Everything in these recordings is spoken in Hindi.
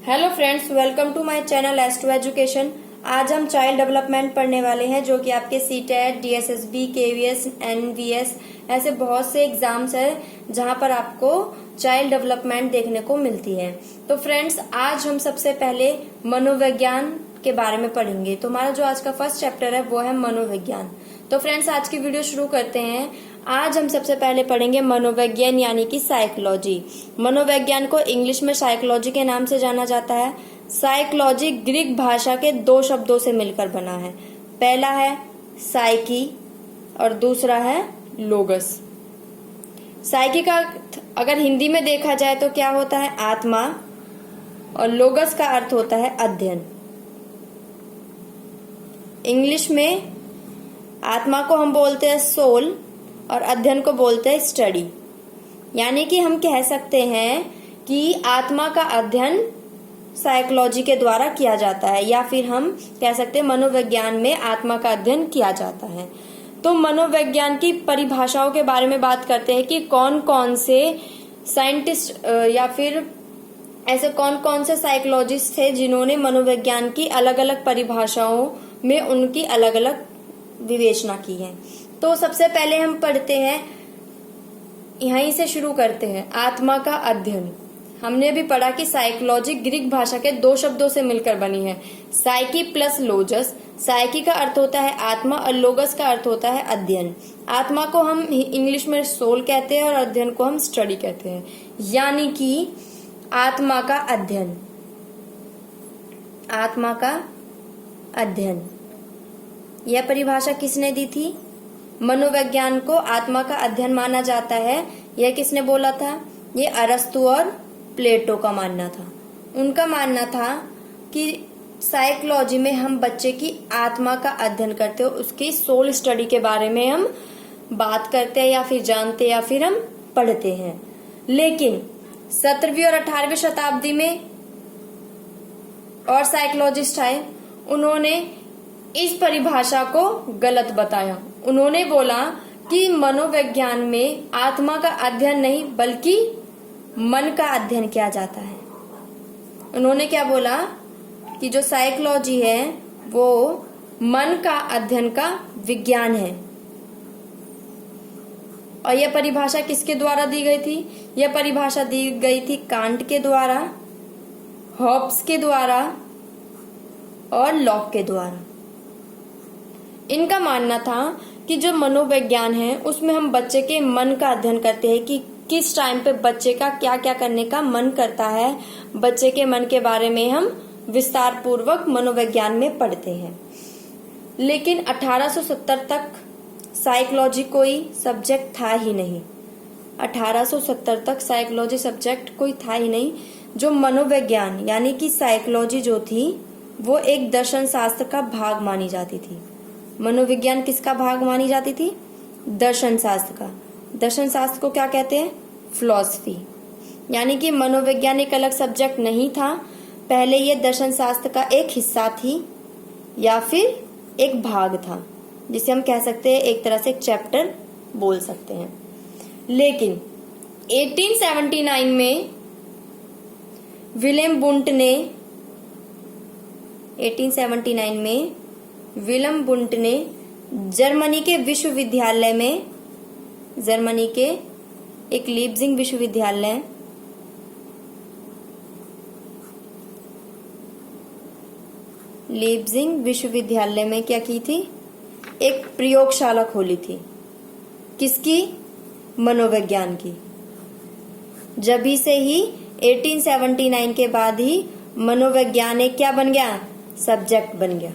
Hello friends, welcome to my channel एस2 एजुकेशन। आज हम चाइल्ड डेवलपमेंट पढ़ने वाले हैं, जो कि आपके सीटेट, डीएसएसबी, केवीएस, एनवीएस ऐसे बहुत से एग्जाम्स हैं जहां पर आपको चाइल्ड डेवलपमेंट देखने को मिलती है। तो फ्रेंड्स, आज हम सबसे पहले मनोविज्ञान के बारे में पढ़ेंगे। तो हमारा जो आज का फर्स्ट चैप्टर है वो है मनोविज्ञान। तो फ्रेंड्स, आज की वीडियो शुरू करते हैं। आज हम सबसे पहले पढ़ेंगे मनोविज्ञान यानी कि साइकोलॉजी। मनोविज्ञान को इंग्लिश में साइकोलॉजी के नाम से जाना जाता है। साइकोलॉजी ग्रीक भाषा के दो शब्दों से मिलकर बना है। पहला है साइकी और दूसरा है लोगस। साइकी का अगर हिंदी में देखा जाए तो क्या होता है? आत्मा। और लोगस का अर्थ होता है अध्ययन। इंग्लिश में आत्मा को हम बोलते हैं सोल और अध्ययन को बोलते हैं स्टडी। यानी कि हम कह सकते हैं कि आत्मा का अध्ययन साइकोलॉजी के द्वारा किया जाता है, या फिर हम कह सकते हैं मनोविज्ञान में आत्मा का अध्ययन किया जाता है। तो मनोविज्ञान की परिभाषाओं के बारे में बात करते हैं कि कौन कौन से साइंटिस्ट या फिर ऐसे कौन कौन से साइकोलॉजिस्ट थे जिन्होंने मनोविज्ञान की अलग अलग परिभाषाओं में उनकी अलग अलग विवेचना की है। तो सबसे पहले हम पढ़ते हैं, यहीं से शुरू करते हैं, आत्मा का अध्ययन। हमने भी पढ़ा कि साइकोलॉजी ग्रीक भाषा के दो शब्दों से मिलकर बनी है, साइकी प्लस लोजस। साइकी का अर्थ होता है आत्मा और लोगस का अर्थ होता है अध्ययन। आत्मा को हम इंग्लिश में सोल कहते हैं और अध्ययन को हम स्टडी कहते हैं। यानी कि आत्मा का अध्ययन, आत्मा का अध्ययन, यह परिभाषा किसने दी थी? मनोविज्ञान को आत्मा का अध्ययन माना जाता है, यह किसने बोला था? ये अरस्तु और प्लेटो का मानना था। उनका मानना था कि साइकोलॉजी में हम बच्चे की आत्मा का अध्ययन करते हो, उसकी सोल स्टडी के बारे में हम बात करते हैं या फिर जानते या फिर हम पढ़ते हैं। लेकिन 17वीं और 18वीं शताब्दी में और साइकोलॉजिस्ट आए, उन्होंने इस परिभाषा को गलत बताया। उन्होंने बोला कि मनोविज्ञान में आत्मा का अध्ययन नहीं बल्कि मन का अध्ययन किया जाता है। उन्होंने क्या बोला कि जो साइकोलॉजी है वो मन का अध्ययन का विज्ञान है। और यह परिभाषा किसके द्वारा दी गई थी? यह परिभाषा दी गई थी कांट के द्वारा, हॉब्स के द्वारा और लॉक के द्वारा। इनका मानना था कि जो मनोविज्ञान है उसमें हम बच्चे के मन का अध्ययन करते हैं कि किस टाइम पे बच्चे का क्या क्या करने का मन करता है। बच्चे के मन के बारे में हम विस्तार पूर्वक मनोविज्ञान में पढ़ते हैं। लेकिन 1870 तक साइकोलॉजी कोई सब्जेक्ट था ही नहीं। 1870 तक साइकोलॉजी सब्जेक्ट कोई था ही नहीं। जो मनोविज्ञान यानी कि साइकोलॉजी जो थी वो एक दर्शन शास्त्र का भाग मानी जाती थी। मनोविज्ञान किसका भाग मानी जाती थी? दर्शन शास्त्र का। दर्शन शास्त्र को क्या कहते हैं? फिलॉसफी। यानी कि मनोविज्ञान एक अलग सब्जेक्ट नहीं था, पहले ये दर्शन शास्त्र का एक हिस्सा थी या फिर एक भाग था, जिसे हम कह सकते हैं एक तरह से एक चैप्टर बोल सकते हैं। लेकिन 1879 में विलियम बुंट ने 1879 में विलियम बुंट ने जर्मनी के विश्वविद्यालय में, जर्मनी के एक लीप्जिग विश्वविद्यालय, लीप्जिग विश्वविद्यालय में क्या की थी? एक प्रयोगशाला खोली थी। किसकी? मनोविज्ञान की। जब ही से ही 1879 के बाद ही मनोविज्ञान एक क्या बन गया? सब्जेक्ट बन गया।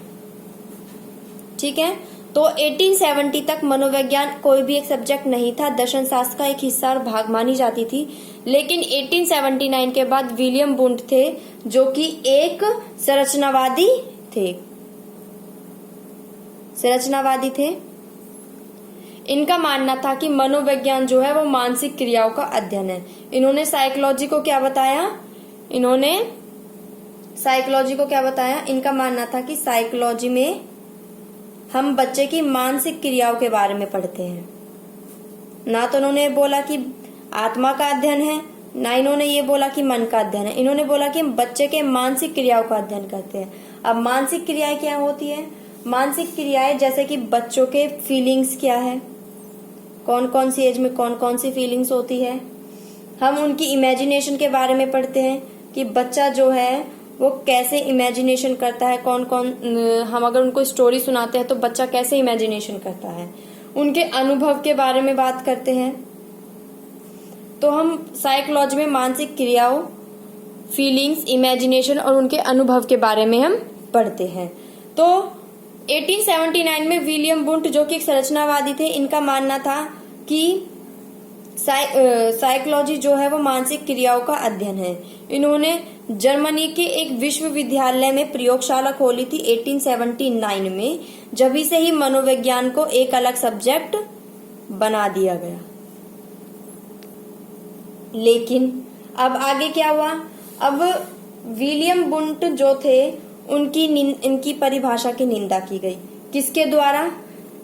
ठीक है। तो 1870 तक मनोविज्ञान कोई भी एक सब्जेक्ट नहीं था, दर्शन शास्त्र का एक हिस्सा और भाग मानी जाती थी। लेकिन 1879 के बाद विलियम बुंट थे जो कि एक संरचनावादी थे। संरचनावादी थे। इनका मानना था कि मनोविज्ञान जो है वो मानसिक क्रियाओं का अध्ययन है। इन्होंने साइकोलॉजी को क्या बताया? इन्होंने साइकोलॉजी को क्या बताया? इनका मानना था कि साइकोलॉजी में हम बच्चे की मानसिक क्रियाओं के बारे में पढ़ते हैं। ना तो उन्होंने बोला कि आत्मा का अध्ययन है, ना इन्होंने ये बोला कि मन का अध्ययन है, इन्होंने बोला कि हम बच्चे के मानसिक क्रियाओं का अध्ययन करते हैं। अब मानसिक क्रियाएं क्या होती है? मानसिक क्रियाएं जैसे कि बच्चों के फीलिंग्स क्या है, कौन कौन सी एज में कौन कौन सी फीलिंग्स होती है। हम उनकी इमेजिनेशन के बारे में पढ़ते हैं कि बच्चा जो है वो कैसे इमेजिनेशन करता है, कौन कौन हम अगर उनको स्टोरी सुनाते हैं तो बच्चा कैसे इमेजिनेशन करता है। उनके अनुभव के बारे में बात करते हैं। तो हम साइकोलॉजी में मानसिक क्रियाओं, फीलिंग्स, इमेजिनेशन और उनके अनुभव के बारे में हम पढ़ते हैं। तो 1879 में विलियम बुंट जो कि एक संरचनावादी थे, इनका मानना था कि साइकोलॉजी जो है वो मानसिक क्रियाओं का अध्ययन है। इन्होंने जर्मनी के एक विश्वविद्यालय में प्रयोगशाला खोली थी 1879 में। जभी से ही मनोविज्ञान को एक अलग सब्जेक्ट बना दिया गया। लेकिन अब आगे क्या हुआ? अब विलियम बुंट जो थे इनकी परिभाषा की निंदा की गई। किसके द्वारा?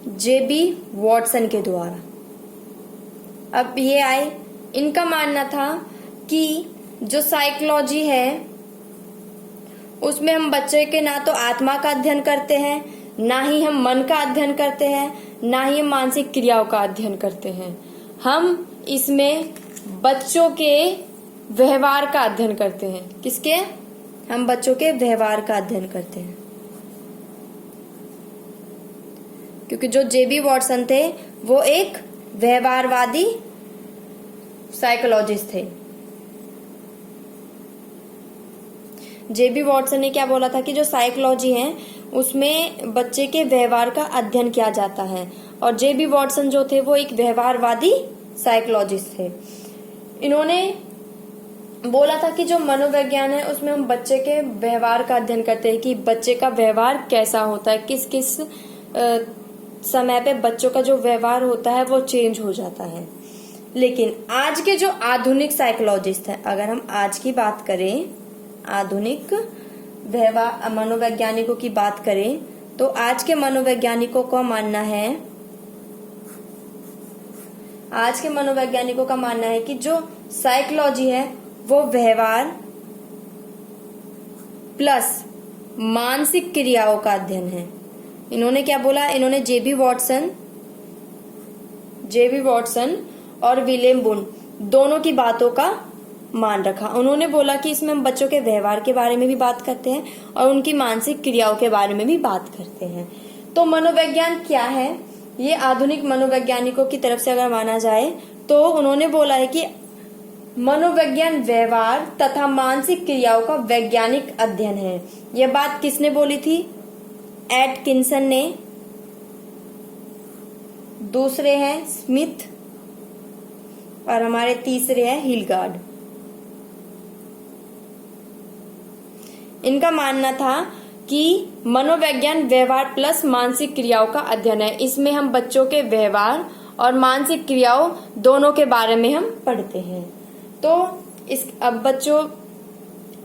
जेबी वॉटसन के द्वारा। अब ये आए, इनका मानना था कि जो साइकोलॉजी है उसमें हम बच्चे के ना तो आत्मा का अध्ययन करते हैं, ना ही हम मन का अध्ययन करते हैं, ना ही हम मानसिक क्रियाओं का अध्ययन करते हैं। हम इसमें बच्चों के व्यवहार का अध्ययन करते हैं। किसके? हम बच्चों के व्यवहार का अध्ययन करते हैं। क्योंकि जो जेबी वॉटसन थे वो एक व्यवहारवादी साइकोलॉजिस्ट थे। जेबी वॉटसन ने क्या बोला था कि जो साइकोलॉजी है उसमें बच्चे के व्यवहार का अध्ययन किया जाता है। और जेबी वॉटसन जो थे वो एक व्यवहारवादी साइकोलॉजिस्ट थे। इन्होंने बोला था कि जो मनोविज्ञान है उसमें हम बच्चे के व्यवहार का अध्ययन करते हैं कि बच्चे का व्यवहार कैसा होता है, किस किस समय पे बच्चों का जो व्यवहार होता है वो चेंज हो जाता है। लेकिन आज के जो आधुनिक साइकोलॉजिस्ट हैं, अगर हम आज की बात करें, आधुनिक मनोवैज्ञानिकों की बात करें, तो आज के मनोवैज्ञानिकों का मानना है, आज के मनोवैज्ञानिकों का मानना है कि जो साइकोलॉजी है वो व्यवहार प्लस मानसिक क्रियाओं का अध्ययन है। इन्होंने क्या बोला? इन्होंने जेबी वॉटसन और विलियम बुंट दोनों की बातों का मान रखा। उन्होंने बोला कि इसमें हम बच्चों के व्यवहार के बारे में भी बात करते हैं और उनकी मानसिक क्रियाओं के बारे में भी बात करते हैं। तो मनोविज्ञान क्या है? ये आधुनिक मनोवैज्ञानिकों की तरफ से अगर माना जाए तो उन्होंने बोला है कि मनोविज्ञान व्यवहार तथा मानसिक क्रियाओं का वैज्ञानिक अध्ययन है। यह बात किसने बोली थी? एटकिंसन ने। दूसरे हैं स्मिथ और हमारे तीसरे हैं हिलगार्ड। इनका मानना था कि मनोविज्ञान व्यवहार प्लस मानसिक क्रियाओं का अध्ययन है। इसमें हम बच्चों के व्यवहार और मानसिक क्रियाओं दोनों के बारे में हम पढ़ते हैं। तो अब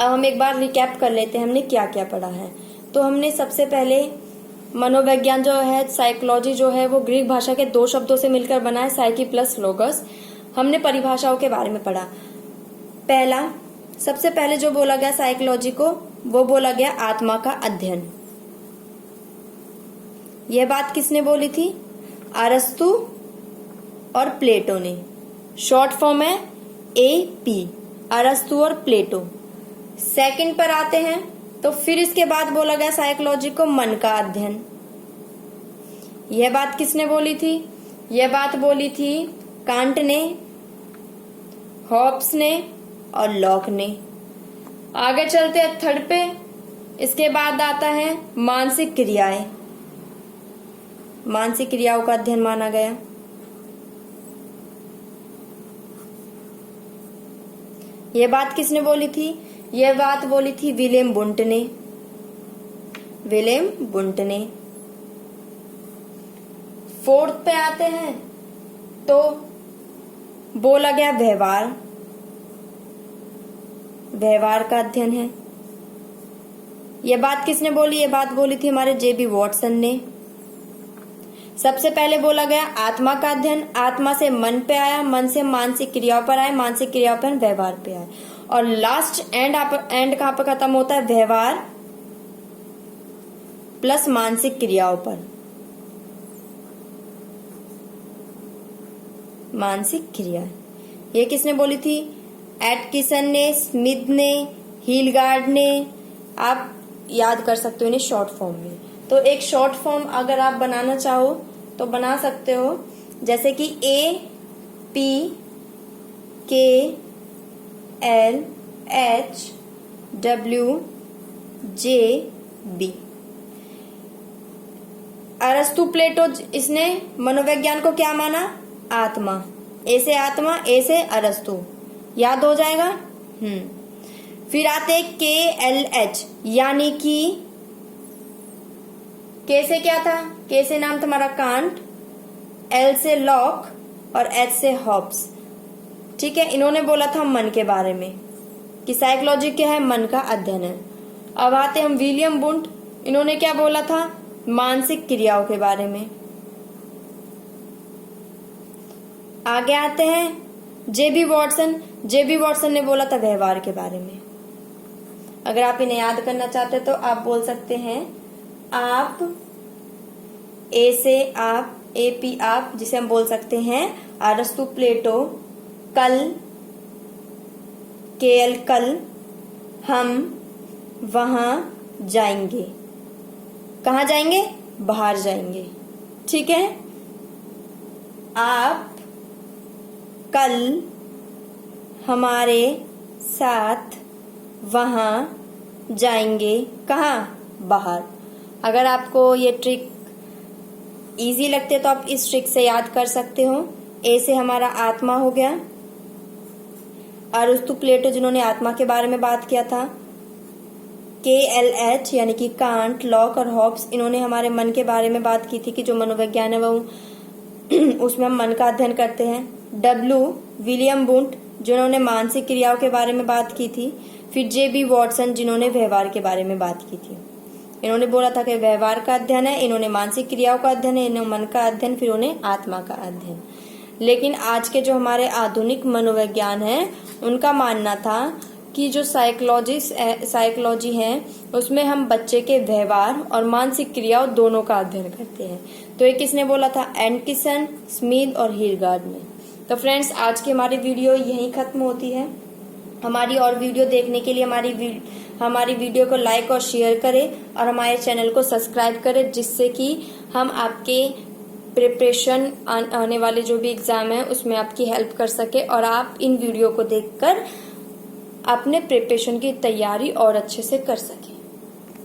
हम एक बार रिकैप कर लेते हैं हमने क्या क्या पढ़ा है। तो हमने सबसे पहले मनोविज्ञान जो है, साइकोलॉजी जो है वो ग्रीक भाषा के दो शब्दों से मिलकर बना है, साइकी प्लस लोगस। हमने परिभाषाओं के बारे में पढ़ा। सबसे पहले जो बोला गया साइकोलॉजी को, वो बोला गया आत्मा का अध्ययन। यह बात किसने बोली थी? अरस्तु और प्लेटो ने। शॉर्ट फॉर्म है AP, अरस्तु और प्लेटो। सेकंड पर आते हैं तो फिर इसके बाद बोला गया साइकोलॉजी को मन का अध्ययन। यह बात किसने बोली थी? यह बात बोली थी कांट ने, हॉब्स ने और लॉक ने। आगे चलते हैं थर्ड पे। इसके बाद आता है मानसिक क्रियाएं। मानसिक क्रियाओं का अध्ययन माना गया। यह बात किसने बोली थी? यह बात बोली थी विलियम बुंट ने। फोर्थ पे आते हैं तो बोला गया व्यवहार का अध्ययन है। यह बात किसने बोली? यह बात बोली थी हमारे जेबी वॉटसन ने। सबसे पहले बोला गया आत्मा का अध्ययन, आत्मा से मन पे आया, मन से मानसिक क्रियाओं पर आए, मानसिक क्रियाओं पर व्यवहार पे आए, और लास्ट एंड कहां पर खत्म होता है? व्यवहार प्लस मानसिक क्रियाओं पर, मानसिक क्रिया। ये किसने बोली थी? एटकिसन ने, स्मिथ ने, हीलगार्ड ने। आप याद कर सकते हो इन्हें शॉर्ट फॉर्म में। तो एक शॉर्ट फॉर्म अगर आप बनाना चाहो तो बना सकते हो, जैसे कि APKLHWJB। अरस्तु प्लेटो, इसने मनोविज्ञान को क्या माना? आत्मा। ए से आत्मा, ए से अरस्तु, याद हो जाएगा। फिर आते KLH, यानी कि के से क्या था? के से नाम तुम्हारा कांट, एल से लॉक और एच से हॉब्स। ठीक है, इन्होंने बोला था मन के बारे में कि साइकोलॉजी क्या है? मन का अध्ययन है। अब आते हम विलियम वुंट, इन्होंने क्या बोला था? मानसिक क्रियाओं के बारे में। आगे आते हैं जेबी वॉटसन, जेबी वॉटसन ने बोला था व्यवहार के बारे में। अगर आप इन्हें याद करना चाहते तो आप बोल सकते हैं आप, ए से आप, एपी आप, जिसे हम बोल सकते हैं अरस्तु प्लेटो, कल, केएल कल, हम वहां जाएंगे। कहाँ जाएंगे? बाहर जाएंगे। ठीक है, आप कल हमारे साथ वहां जाएंगे। कहाँ? बाहर। अगर आपको ये ट्रिक इजी लगते तो आप इस ट्रिक से याद कर सकते हो। ए से हमारा आत्मा हो गया, अरस्तु प्लेटो जिन्होंने आत्मा के बारे में बात किया था। KLH यानी कि कांट, लॉक और हॉब्स, इन्होंने हमारे मन के बारे में बात की थी कि जो मनोविज्ञान है वो उसमें हम मन का अध्ययन करते हैं। W विलियम वुंट जिन्होंने मानसिक क्रियाओं के बारे में बात की थी। फिर JB वॉटसन जिन्होंने व्यवहार के बारे में बात की थी। इन्होंने बोला था कि व्यवहार का अध्ययन है, इन्होंने मानसिक क्रियाओं का अध्ययन है, इन्होंने मन का अध्ययन, फिर उन्हें आत्मा का अध्ययन। लेकिन आज के जो हमारे आधुनिक मनोविज्ञान है उनका मानना था कि जो साइकोलॉजी है उसमें हम बच्चे के व्यवहार और मानसिक क्रियाओं दोनों का अध्ययन करते हैं। तो ये किसने बोला था? एटकिसन, स्मिथ और हीलगार्ड ने। तो फ्रेंड्स, आज की हमारी वीडियो यहीं खत्म होती है। हमारी और वीडियो देखने के लिए हमारी वीडियो को लाइक और शेयर करें और हमारे चैनल को सब्सक्राइब करें, जिससे कि हम आपके प्रिपरेशन आने वाले जो भी एग्जाम है उसमें आपकी हेल्प कर सके और आप इन वीडियो को देखकर अपने प्रिपरेशन की तैयारी और अच्छे से कर सकें।